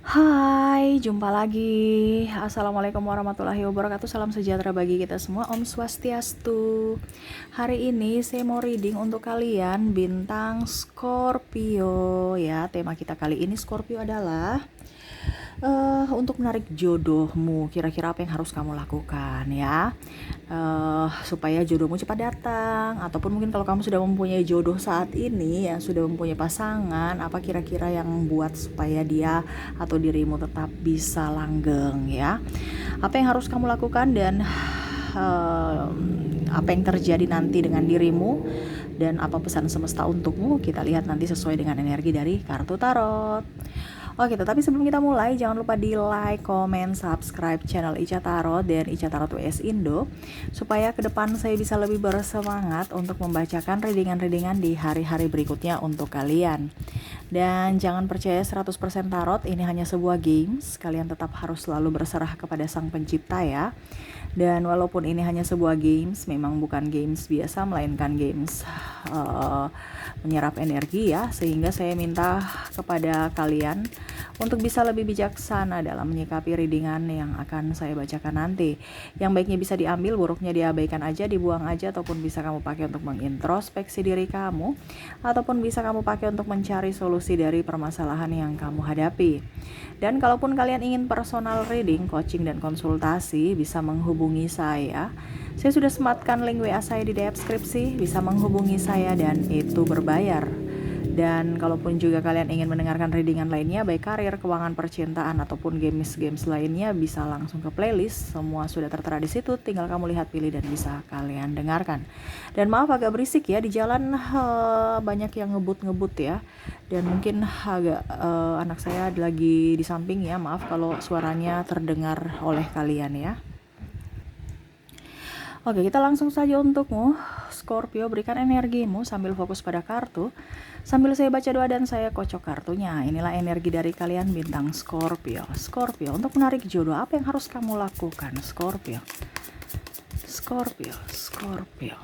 Hai, jumpa lagi. Assalamualaikum warahmatullahi wabarakatuh. Salam sejahtera bagi kita semua. Om Swastiastu. Hari ini saya mau reading untuk kalian bintang Scorpio ya. Tema kita kali ini Scorpio adalah untuk menarik jodohmu. Kira-kira apa yang harus kamu lakukan ya, supaya jodohmu cepat datang. Ataupun mungkin kalau kamu sudah mempunyai jodoh saat ini ya, sudah mempunyai pasangan, apa kira-kira yang membuat supaya dia atau dirimu tetap bisa langgeng ya. Apa yang harus kamu lakukan dan apa yang terjadi nanti dengan dirimu dan apa pesan semesta untukmu, kita lihat nanti sesuai dengan energi dari kartu tarot. Oke, tetapi sebelum kita mulai, jangan lupa di like, comment, subscribe channel Ica Tarot dan Ica Tarot WS Indo, supaya ke depan saya bisa lebih bersemangat untuk membacakan readingan-readingan di hari-hari berikutnya untuk kalian. Dan jangan percaya 100% tarot, ini hanya sebuah games, kalian tetap harus selalu berserah kepada sang pencipta ya. Dan walaupun ini hanya sebuah games, memang bukan games biasa, melainkan games menyerap energi ya, sehingga saya minta kepada kalian untuk bisa lebih bijaksana dalam menyikapi readingan yang akan saya bacakan nanti. Yang baiknya bisa diambil, buruknya diabaikan aja, dibuang aja, ataupun bisa kamu pakai untuk mengintrospeksi diri kamu, ataupun bisa kamu pakai untuk mencari solusi dari permasalahan yang kamu hadapi. Dan kalaupun kalian ingin personal reading, coaching, dan konsultasi, bisa menghubungi saya. Saya sudah sematkan link WA saya di deskripsi, bisa menghubungi saya dan itu berbayar. Dan kalaupun juga kalian ingin mendengarkan readingan lainnya, baik karir, keuangan, percintaan, ataupun games lainnya, bisa langsung ke playlist. Semua sudah tertera di situ, tinggal kamu lihat, pilih, dan bisa kalian dengarkan. Dan maaf agak berisik ya, di jalan banyak yang ngebut-ngebut ya. Dan mungkin agak anak saya lagi di samping ya, maaf kalau suaranya terdengar oleh kalian ya. Oke, kita langsung saja untukmu, Scorpio. Berikan energimu sambil fokus pada kartu. Sambil saya baca doa dan saya kocok kartunya. Inilah energi dari kalian bintang Scorpio. Scorpio, untuk menarik jodoh, apa yang harus kamu lakukan, Scorpio? Scorpio, Scorpio.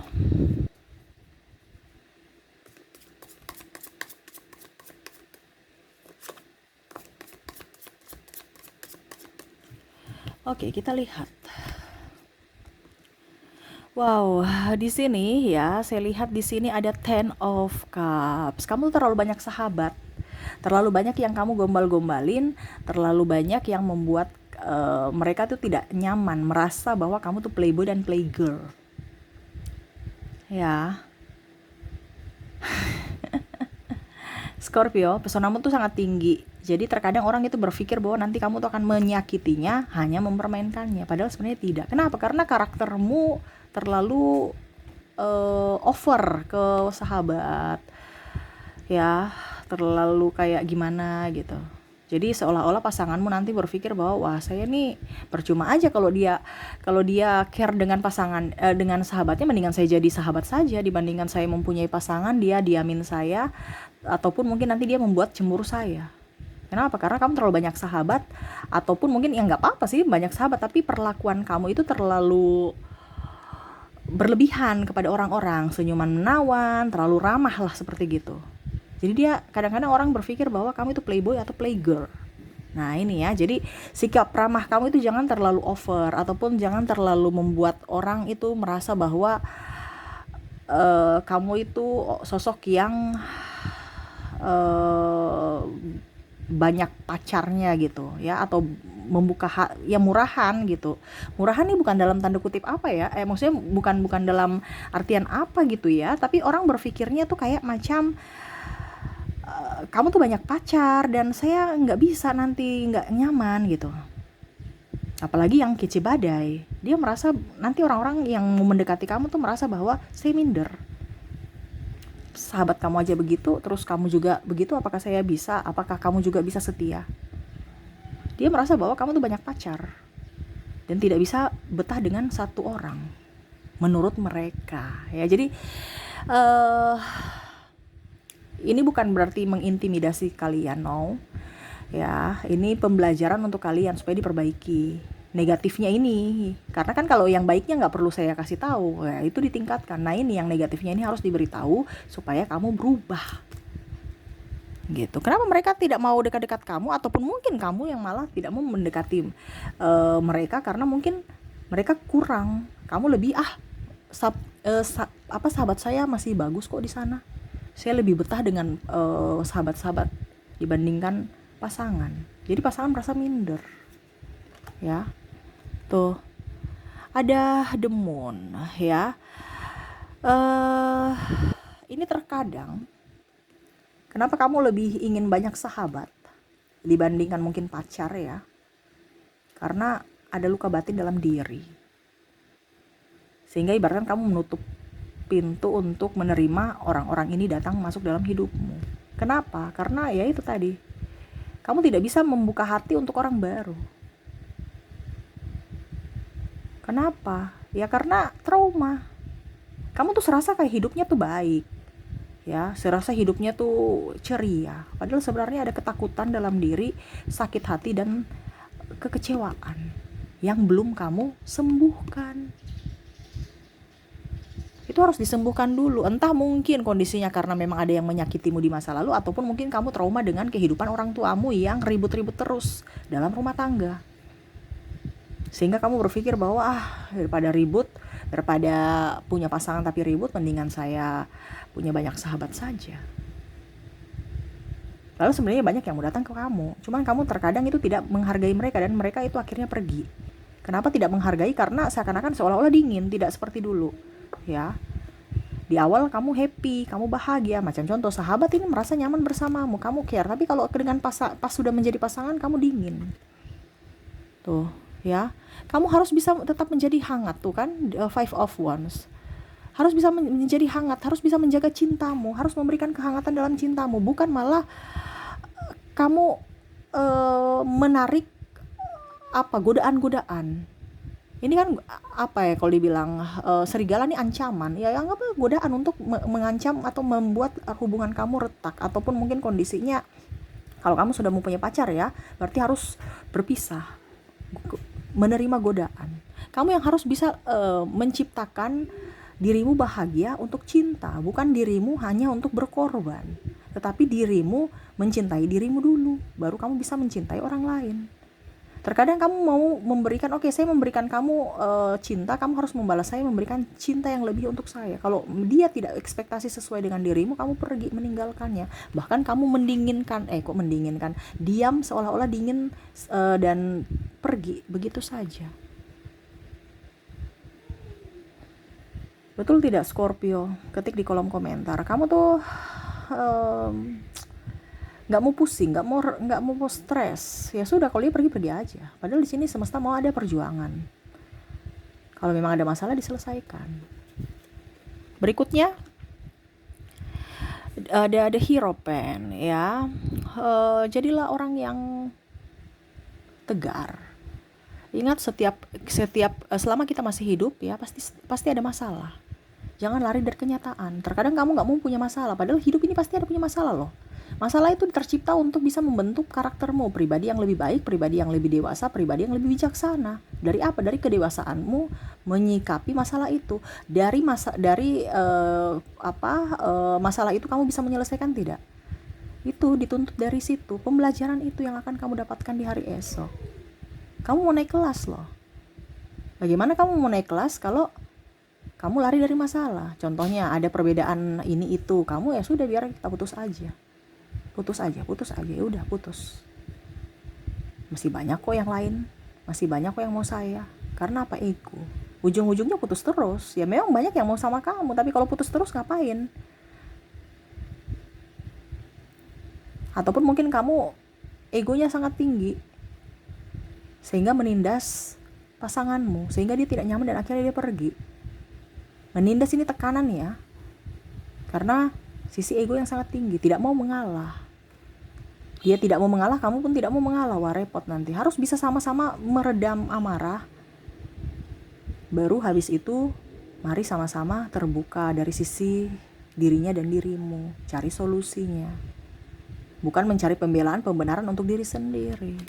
Oke, kita lihat. Wow, di sini ya, saya lihat di sini ada Ten of Cups. Kamu tuh terlalu banyak sahabat, terlalu banyak yang kamu gombal-gombalin, terlalu banyak yang membuat mereka tuh tidak nyaman, merasa bahwa kamu tuh playboy dan playgirl. Ya, Scorpio, pesonamu tuh sangat tinggi. Jadi terkadang orang itu berpikir bahwa nanti kamu tuh akan menyakitinya, hanya mempermainkannya. Padahal sebenarnya tidak. Kenapa? Karena karaktermu terlalu over ke sahabat. Ya, terlalu kayak gimana gitu. Jadi seolah-olah pasanganmu nanti berpikir bahwa wah, saya nih percuma aja kalau dia care dengan pasangan dengan sahabatnya, mendingan saya jadi sahabat saja dibandingkan saya mempunyai pasangan, dia diamin saya, ataupun mungkin nanti dia membuat cemburu saya. Kenapa? Karena kamu terlalu banyak sahabat, ataupun mungkin ya nggak apa-apa sih banyak sahabat, tapi perlakuan kamu itu terlalu berlebihan kepada orang-orang, senyuman menawan, terlalu ramah lah seperti gitu. Jadi dia kadang-kadang orang berpikir bahwa kamu itu playboy atau playgirl. Nah ini ya, jadi sikap ramah kamu itu jangan terlalu over, ataupun jangan terlalu membuat orang itu merasa bahwa kamu itu sosok yang uh, banyak pacarnya gitu ya, atau membuka ya murahan gitu. Murahan ini bukan dalam tanda kutip apa ya, maksudnya bukan dalam artian apa gitu ya, tapi orang berpikirnya tuh kayak macam kamu tuh banyak pacar dan saya nggak bisa, nanti nggak nyaman gitu. Apalagi yang kece badai, dia merasa nanti orang-orang yang mau mendekati kamu tuh merasa bahwa saya minder. Sahabat kamu aja begitu, terus kamu juga begitu, apakah saya bisa? Apakah kamu juga bisa setia? Dia merasa bahwa kamu tuh banyak pacar dan tidak bisa betah dengan satu orang menurut mereka ya. Jadi ini bukan berarti mengintimidasi kalian, no ya, ini pembelajaran untuk kalian supaya diperbaiki negatifnya ini. Karena kan kalau yang baiknya nggak perlu saya kasih tahu ya, itu ditingkatkan. Nah ini yang negatifnya ini harus diberitahu supaya kamu berubah gitu. Kenapa mereka tidak mau dekat-dekat kamu, ataupun mungkin kamu yang malah tidak mau mendekati mereka karena mungkin mereka kurang. Kamu lebih sahabat saya masih bagus kok di sana. Saya lebih betah dengan sahabat-sahabat dibandingkan pasangan. Jadi pasangan merasa minder. Ya. Tuh. Ada the moon, ya. Ini terkadang kenapa kamu lebih ingin banyak sahabat dibandingkan mungkin pacar, ya? Karena ada luka batin dalam diri. Sehingga ibaratkan kamu menutup pintu untuk menerima orang-orang ini datang masuk dalam hidupmu. Kenapa? Karena ya itu tadi. Kamu tidak bisa membuka hati untuk orang baru. Kenapa? Ya karena trauma. Kamu tuh serasa kayak hidupnya tuh baik. Ya, serasa hidupnya tuh ceria. Padahal sebenarnya ada ketakutan dalam diri, sakit hati dan kekecewaan yang belum kamu sembuhkan. Itu harus disembuhkan dulu. Entah mungkin kondisinya karena memang ada yang menyakitimu di masa lalu, ataupun mungkin kamu trauma dengan kehidupan orang tuamu yang ribut-ribut terus dalam rumah tangga. Sehingga kamu berpikir bahwa daripada ribut, daripada punya pasangan tapi ribut, mendingan saya punya banyak sahabat saja. Lalu sebenarnya banyak yang mau datang ke kamu, cuman kamu terkadang itu tidak menghargai mereka dan mereka itu akhirnya pergi. Kenapa tidak menghargai? Karena seakan-akan seolah-olah dingin, tidak seperti dulu. Ya. Di awal kamu happy, kamu bahagia. Macam contoh, sahabat ini merasa nyaman bersamamu, kamu care. Tapi kalau dengan pas sudah menjadi pasangan, kamu dingin. Tuh, ya. Kamu harus bisa tetap menjadi hangat, tuh kan, Five of Wands. Harus bisa menjadi hangat, harus bisa menjaga cintamu, harus memberikan kehangatan dalam cintamu, bukan malah kamu menarik godaan-godaan. Ini kan kalau dibilang serigala ini ancaman, ya anggaplah godaan untuk mengancam atau membuat hubungan kamu retak, ataupun mungkin kondisinya kalau kamu sudah mempunyai pacar, ya berarti harus berpisah, menerima godaan. Kamu yang harus bisa menciptakan dirimu bahagia untuk cinta, bukan dirimu hanya untuk berkorban, tetapi dirimu mencintai dirimu dulu, baru kamu bisa mencintai orang lain. Terkadang kamu mau memberikan, saya memberikan kamu cinta, kamu harus membalas saya memberikan cinta yang lebih untuk saya. Kalau dia tidak ekspektasi sesuai dengan dirimu, kamu pergi meninggalkannya. Bahkan kamu mendinginkan, diam seolah-olah dingin dan pergi begitu saja. Betul tidak Scorpio? Ketik di kolom komentar. Kamu tuh nggak mau pusing, nggak mau stres. Ya sudah, kalau dia pergi aja. Padahal di sini semesta mau ada perjuangan. Kalau memang ada masalah, diselesaikan. Berikutnya ada Hierophant, ya. Jadilah orang yang tegar. Ingat, setiap selama kita masih hidup, ya pasti ada masalah. Jangan lari dari kenyataan. Terkadang kamu nggak mau punya masalah, padahal hidup ini pasti ada punya masalah loh. Masalah itu tercipta untuk bisa membentuk karaktermu, pribadi yang lebih baik, pribadi yang lebih dewasa, pribadi yang lebih bijaksana. Dari apa? Dari kedewasaanmu menyikapi masalah itu. Dari masalah itu kamu bisa menyelesaikan tidak? Itu dituntut dari situ. Pembelajaran itu yang akan kamu dapatkan di hari esok. Kamu mau naik kelas loh. Bagaimana kamu mau naik kelas kalau kamu lari dari masalah? Contohnya ada perbedaan ini itu, kamu ya sudah biar kita putus aja, ya udah putus. Masih banyak kok yang lain, masih banyak kok yang mau saya. Karena apa? Ego. Ujung-ujungnya putus terus. Ya memang banyak yang mau sama kamu, tapi kalau putus terus ngapain? Ataupun mungkin kamu egonya sangat tinggi sehingga menindas pasanganmu, sehingga dia tidak nyaman dan akhirnya dia pergi. Menindas ini tekanan, ya, karena sisi ego yang sangat tinggi, tidak mau mengalah. Dia tidak mau mengalah, kamu pun tidak mau mengalah. Wah, repot nanti. Harus bisa sama-sama meredam amarah. Baru habis itu mari sama-sama terbuka dari sisi dirinya dan dirimu, cari solusinya. Bukan mencari pembenaran untuk diri sendiri.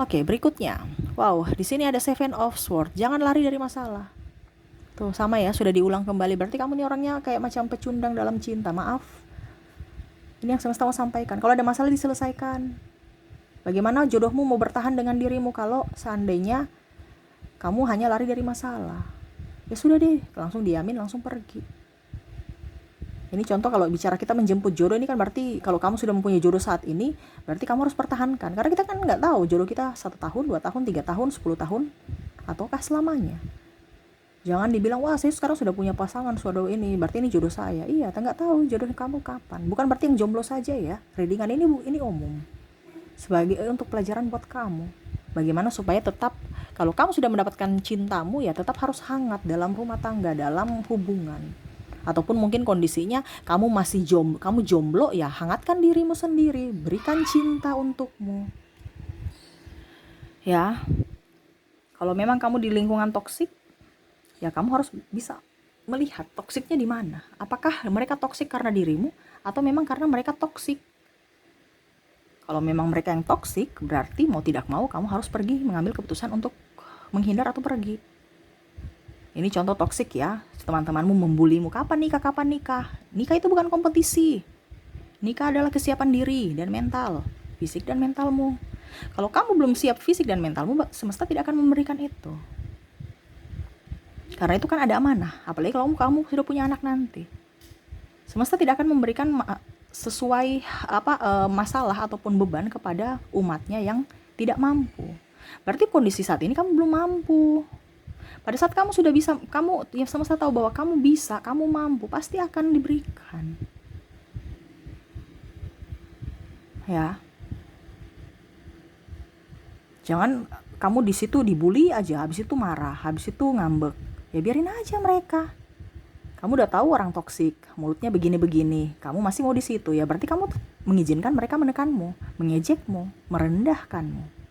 Oke, berikutnya. Wow, di sini ada Seven of Swords. Jangan lari dari masalah. Tuh, sama ya, sudah diulang kembali. Berarti kamu nih orangnya kayak macam pecundang dalam cinta. Maaf. Ini yang semesta mau sampaikan. Kalau ada masalah diselesaikan. Bagaimana jodohmu mau bertahan dengan dirimu kalau seandainya kamu hanya lari dari masalah? Ya sudah deh, langsung diamin, langsung pergi. Ini contoh kalau bicara kita menjemput jodoh, ini kan berarti kalau kamu sudah mempunyai jodoh saat ini, berarti kamu harus pertahankan. Karena kita kan nggak tahu jodoh kita 1 tahun, 2 tahun, 3 tahun, 10 tahun, ataukah selamanya. Jangan dibilang, wah saya sekarang sudah punya pasangan, jodoh ini, berarti ini jodoh saya. Iya, nggak tahu jodoh kamu kapan. Bukan berarti yang jomblo saja ya. Readingan ini umum. Sebagai untuk pelajaran buat kamu. Bagaimana supaya tetap, kalau kamu sudah mendapatkan cintamu, ya tetap harus hangat dalam rumah tangga, dalam hubungan. Ataupun mungkin kondisinya kamu masih kamu jomblo, ya hangatkan dirimu sendiri, berikan cinta untukmu. Ya. Kalau memang kamu di lingkungan toksik, ya kamu harus bisa melihat toksiknya di mana. Apakah mereka toksik karena dirimu atau memang karena mereka toksik? Kalau memang mereka yang toksik, berarti mau tidak mau kamu harus pergi mengambil keputusan untuk menghindar atau pergi. Ini contoh toksik ya. Teman-temanmu membulimu, kapan nikah, kapan nikah. Nikah itu bukan kompetisi. Nikah adalah kesiapan diri dan mental, fisik dan mentalmu. Kalau kamu belum siap fisik dan mentalmu, semesta tidak akan memberikan itu. Karena itu kan ada amanah, apalagi kalau kamu sudah punya anak nanti. Semesta tidak akan memberikan sesuai masalah ataupun beban kepada umatnya yang tidak mampu. Berarti kondisi saat ini kamu belum mampu. Pada saat kamu sudah bisa, kamu ya semesta tahu bahwa kamu bisa, kamu mampu, pasti akan diberikan. Ya. Jangan kamu di situ dibully aja, habis itu marah, habis itu ngambek. Ya biarin aja mereka. Kamu udah tahu orang toksik, mulutnya begini-begini, kamu masih mau di situ, ya berarti kamu mengizinkan mereka menekanmu, mengejekmu, merendahkanmu.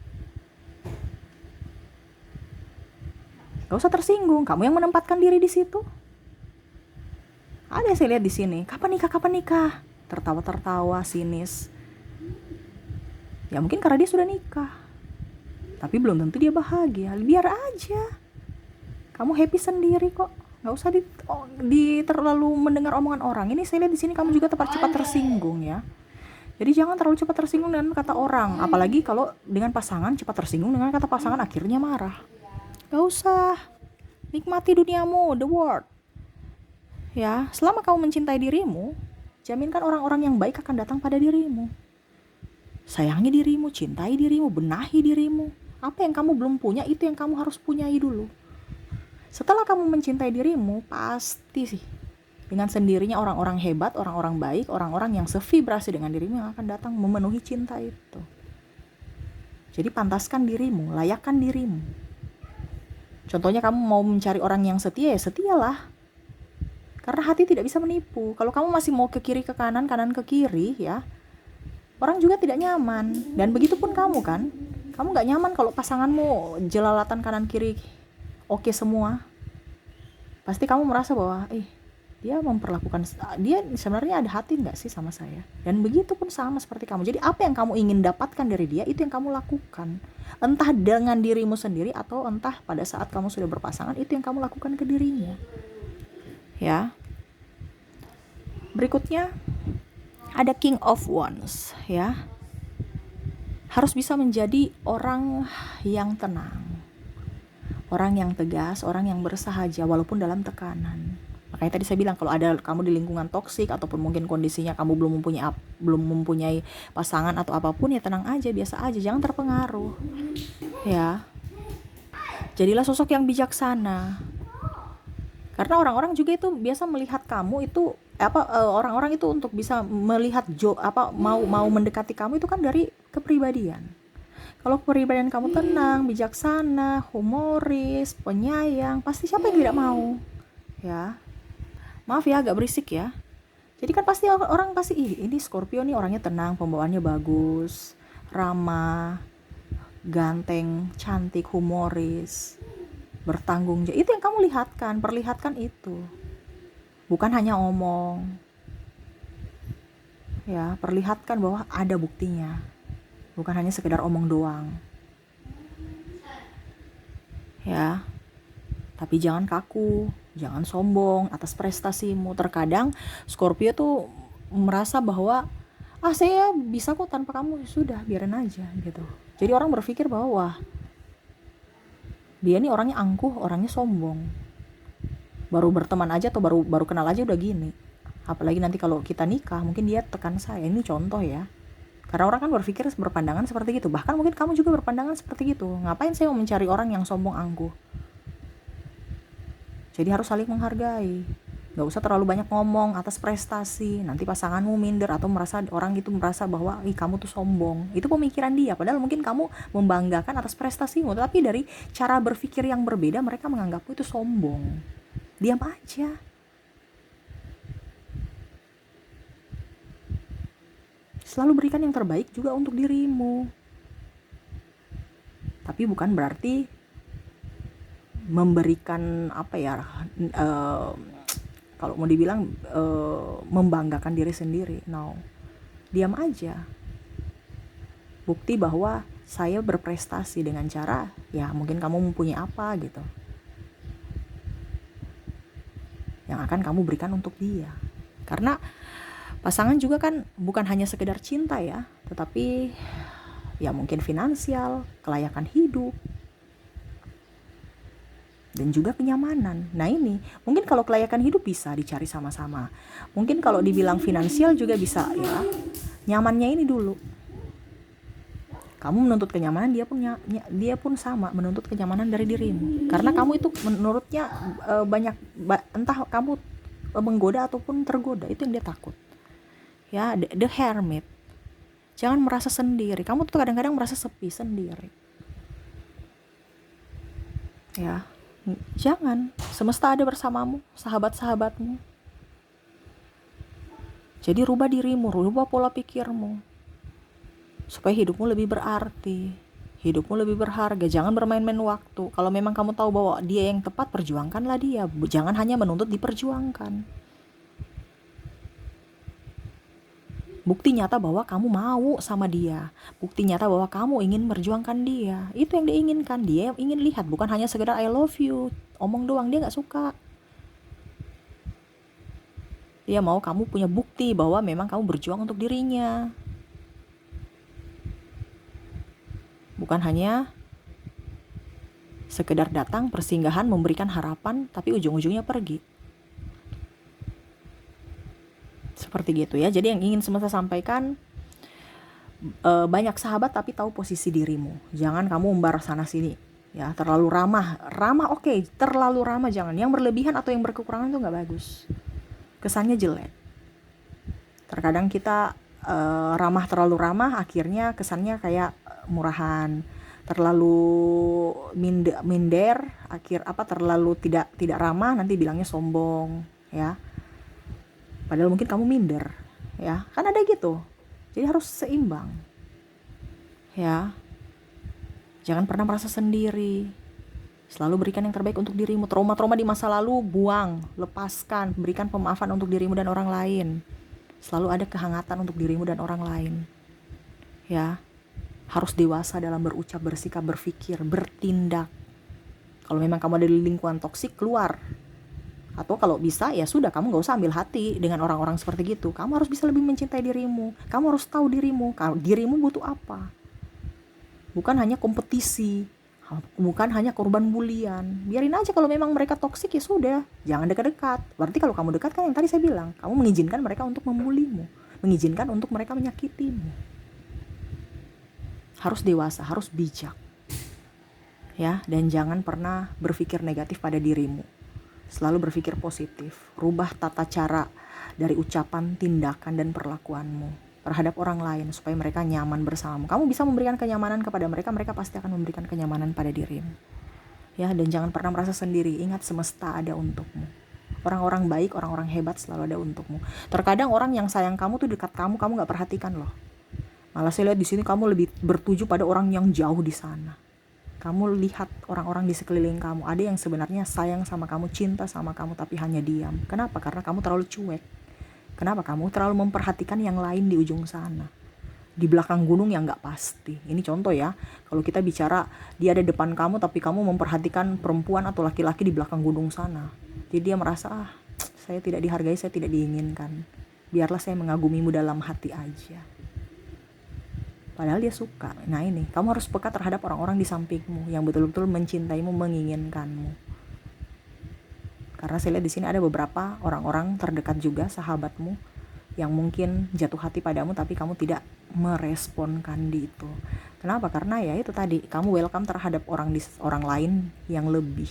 Gak usah tersinggung, kamu yang menempatkan diri di situ. Ada yang saya lihat di sini, kapan nikah, tertawa-tertawa, sinis. Ya mungkin karena dia sudah nikah, tapi belum tentu dia bahagia. Biar aja, kamu happy sendiri kok. Gak usah terlalu mendengar omongan orang. Ini saya lihat di sini kamu juga cepat tersinggung ya. Jadi jangan terlalu cepat tersinggung dengan kata orang, apalagi kalau dengan pasangan cepat tersinggung dengan kata pasangan akhirnya marah. Gak usah, nikmati duniamu, the world. Ya, selama kamu mencintai dirimu, jaminkan orang-orang yang baik akan datang pada dirimu. Sayangi dirimu, cintai dirimu, benahi dirimu. Apa yang kamu belum punya, itu yang kamu harus punyai dulu. Setelah kamu mencintai dirimu, pasti sih dengan sendirinya orang-orang hebat, orang-orang baik, orang-orang yang sevibrasi dengan dirimu yang akan datang memenuhi cinta itu. Jadi pantaskan dirimu, layakkan dirimu. Contohnya kamu mau mencari orang yang setia, ya setialah. Karena hati tidak bisa menipu. Kalau kamu masih mau ke kiri ke kanan, kanan ke kiri, ya orang juga tidak nyaman. Dan begitu pun kamu kan, kamu gak nyaman kalau pasanganmu jelalatan kanan kiri oke semua. Pasti kamu merasa bahwa dia memperlakukan, dia sebenarnya ada hati gak sih sama saya. Dan begitu pun sama seperti kamu. Jadi apa yang kamu ingin dapatkan dari dia, itu yang kamu lakukan. Entah dengan dirimu sendiri atau entah pada saat kamu sudah berpasangan, itu yang kamu lakukan ke dirinya. Ya. Berikutnya ada King of Wands ya. Harus bisa menjadi orang yang tenang, orang yang tegas, orang yang bersahaja walaupun dalam tekanan. Makanya tadi saya bilang kalau ada kamu di lingkungan toksik ataupun mungkin kondisinya kamu belum mempunyai pasangan atau apapun, ya tenang aja, biasa aja, jangan terpengaruh. Ya. Jadilah sosok yang bijaksana. Karena orang-orang juga itu biasa melihat kamu itu orang-orang itu untuk bisa melihat mau mendekati kamu itu kan dari kepribadian. Kalau kepribadian kamu tenang, bijaksana, humoris, penyayang, pasti siapa yang tidak mau? Ya. Maaf ya agak berisik ya. Jadi kan pasti orang pasti ini Scorpio nih orangnya tenang, pembawaannya bagus, ramah, ganteng, cantik, humoris, bertanggung jawab. Itu yang kamu perlihatkan itu. Bukan hanya omong. Ya, perlihatkan bahwa ada buktinya. Bukan hanya sekedar omong doang. Ya. Tapi jangan kaku, jangan sombong atas prestasimu. Terkadang Scorpio tuh merasa bahwa Saya bisa kok tanpa kamu, sudah biarin aja gitu. Jadi orang berpikir bahwa wah, dia nih orangnya angkuh, orangnya sombong, baru berteman aja atau baru kenal aja udah gini. Apalagi nanti kalau kita nikah, mungkin dia tekan saya. Ini contoh ya, karena orang kan berpikir berpandangan seperti itu. Bahkan mungkin kamu juga berpandangan seperti itu. Ngapain saya mau mencari orang yang sombong angkuh? Jadi harus saling menghargai. Gak usah terlalu banyak ngomong atas prestasi. Nanti pasanganmu minder atau orang itu merasa bahwa kamu tuh sombong. Itu pemikiran dia. Padahal mungkin kamu membanggakan atas prestasimu, tapi dari cara berpikir yang berbeda mereka menganggapmu itu sombong. Diam aja. Selalu berikan yang terbaik juga untuk dirimu. Tapi bukan berarti memberikan kalau mau dibilang membanggakan diri sendiri. No, diam aja. Bukti bahwa saya berprestasi dengan cara ya mungkin kamu mempunyai apa gitu yang akan kamu berikan untuk dia. Karena pasangan juga kan bukan hanya sekedar cinta ya, tetapi ya mungkin finansial, kelayakan hidup, dan juga kenyamanan. Nah ini, mungkin kalau kelayakan hidup bisa dicari sama-sama. Mungkin kalau dibilang finansial juga bisa ya. Nyamannya ini dulu. Kamu menuntut kenyamanan, dia pun sama menuntut kenyamanan dari dirimu. Karena kamu itu menurutnya entah kamu menggoda ataupun tergoda, itu yang dia takut. Ya, the hermit. Jangan merasa sendiri. Kamu tuh kadang-kadang merasa sepi sendiri. Ya. Jangan, semesta ada bersamamu, sahabat-sahabatmu. Jadi rubah dirimu, rubah pola pikirmu, supaya hidupmu lebih berarti, hidupmu lebih berharga. Jangan bermain-main waktu. Kalau memang kamu tahu bahwa dia yang tepat, perjuangkanlah dia. Jangan hanya menuntut diperjuangkan. Bukti nyata bahwa kamu mau sama dia. Bukti nyata bahwa kamu ingin memperjuangkan dia. Itu yang dia inginkan. Dia ingin lihat, bukan hanya sekedar I love you. Omong doang, dia gak suka. Dia mau kamu punya bukti bahwa memang kamu berjuang untuk dirinya. Bukan hanya sekedar datang, persinggahan, memberikan harapan, tapi ujung-ujungnya pergi. Seperti gitu ya. Jadi yang ingin semesta sampaikan, banyak sahabat tapi tahu posisi dirimu. Jangan kamu umbar sana sini ya, terlalu ramah oke, terlalu ramah jangan. Yang berlebihan atau yang berkekurangan itu gak bagus, kesannya jelek. Terkadang kita terlalu ramah, akhirnya kesannya kayak murahan. Terlalu minder, terlalu tidak ramah, nanti bilangnya sombong ya. Padahal mungkin kamu minder, ya kan ada gitu. Jadi harus seimbang, ya. Jangan pernah merasa sendiri. Selalu berikan yang terbaik untuk dirimu. Trauma-trauma di masa lalu buang, lepaskan, berikan pemaafan untuk dirimu dan orang lain. Selalu ada kehangatan untuk dirimu dan orang lain, ya. Harus dewasa dalam berucap, bersikap, berpikir, bertindak. Kalau memang kamu ada di lingkungan toksik, keluar. Atau kalau bisa ya sudah, kamu gak usah ambil hati dengan orang-orang seperti gitu. Kamu harus bisa lebih mencintai dirimu. Kamu harus tahu dirimu butuh apa. Bukan hanya kompetisi, bukan hanya korban bulian. Biarin aja, kalau memang mereka toksik ya sudah, jangan dekat-dekat. Berarti kalau kamu dekat kan yang tadi saya bilang, kamu mengizinkan mereka untuk membulimu, mengizinkan untuk mereka menyakitimu. Harus dewasa, harus bijak, ya. Dan jangan pernah berpikir negatif pada dirimu. Selalu berpikir positif. Rubah tata cara dari ucapan, tindakan, dan perlakuanmu terhadap orang lain supaya mereka nyaman bersamamu. Kamu bisa memberikan kenyamanan kepada mereka, mereka pasti akan memberikan kenyamanan pada dirimu. Ya, dan jangan pernah merasa sendiri. Ingat, semesta ada untukmu. Orang-orang baik, orang-orang hebat selalu ada untukmu. Terkadang orang yang sayang kamu tuh dekat kamu gak perhatikan loh. Malah saya lihat di sini kamu lebih bertuju pada orang yang jauh di sana. Kamu lihat orang-orang di sekeliling kamu, ada yang sebenarnya sayang sama kamu, cinta sama kamu, tapi hanya diam. Kenapa? Karena kamu terlalu cuek. Kenapa? Kamu terlalu memperhatikan yang lain di ujung sana, di belakang gunung yang gak pasti. Ini contoh ya, kalau kita bicara dia ada depan kamu, tapi kamu memperhatikan perempuan atau laki-laki di belakang gunung sana. Jadi dia merasa, saya tidak dihargai, saya tidak diinginkan. biarlah saya mengagumimu dalam hati aja. Padahal dia suka. Nah ini, kamu harus peka terhadap orang-orang di sampingmu yang betul-betul mencintaimu, menginginkanmu. Karena saya lihat di sini ada beberapa orang-orang terdekat juga, sahabatmu, yang mungkin jatuh hati padamu tapi kamu tidak meresponkan di itu. Kenapa? Karena ya itu tadi, kamu welcome terhadap orang lain yang lebih,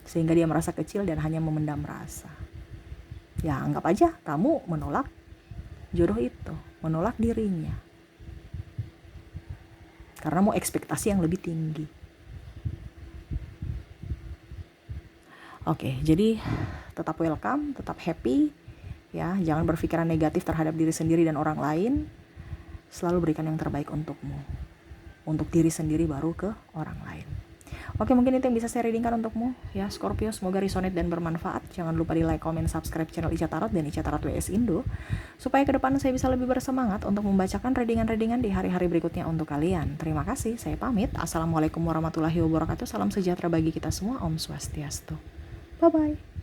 sehingga dia merasa kecil dan hanya memendam rasa. Ya anggap aja kamu menolak jodoh itu, menolak dirinya, karena mau ekspektasi yang lebih tinggi. Oke, jadi tetap welcome, tetap happy, ya. Jangan berpikiran negatif terhadap diri sendiri dan orang lain. Selalu berikan yang terbaik untukmu, untuk diri sendiri baru ke orang lain. Oke, mungkin itu yang bisa saya readingkan untukmu, ya Scorpio. Semoga resonate dan bermanfaat. Jangan lupa di like, comment, subscribe channel Ica Tarot dan Ica Tarot WS Indo, supaya ke depan saya bisa lebih bersemangat untuk membacakan readingan-readingan di hari-hari berikutnya untuk kalian. Terima kasih, saya pamit. Assalamualaikum warahmatullahi wabarakatuh. Salam sejahtera bagi kita semua. Om Swastiastu. Bye-bye.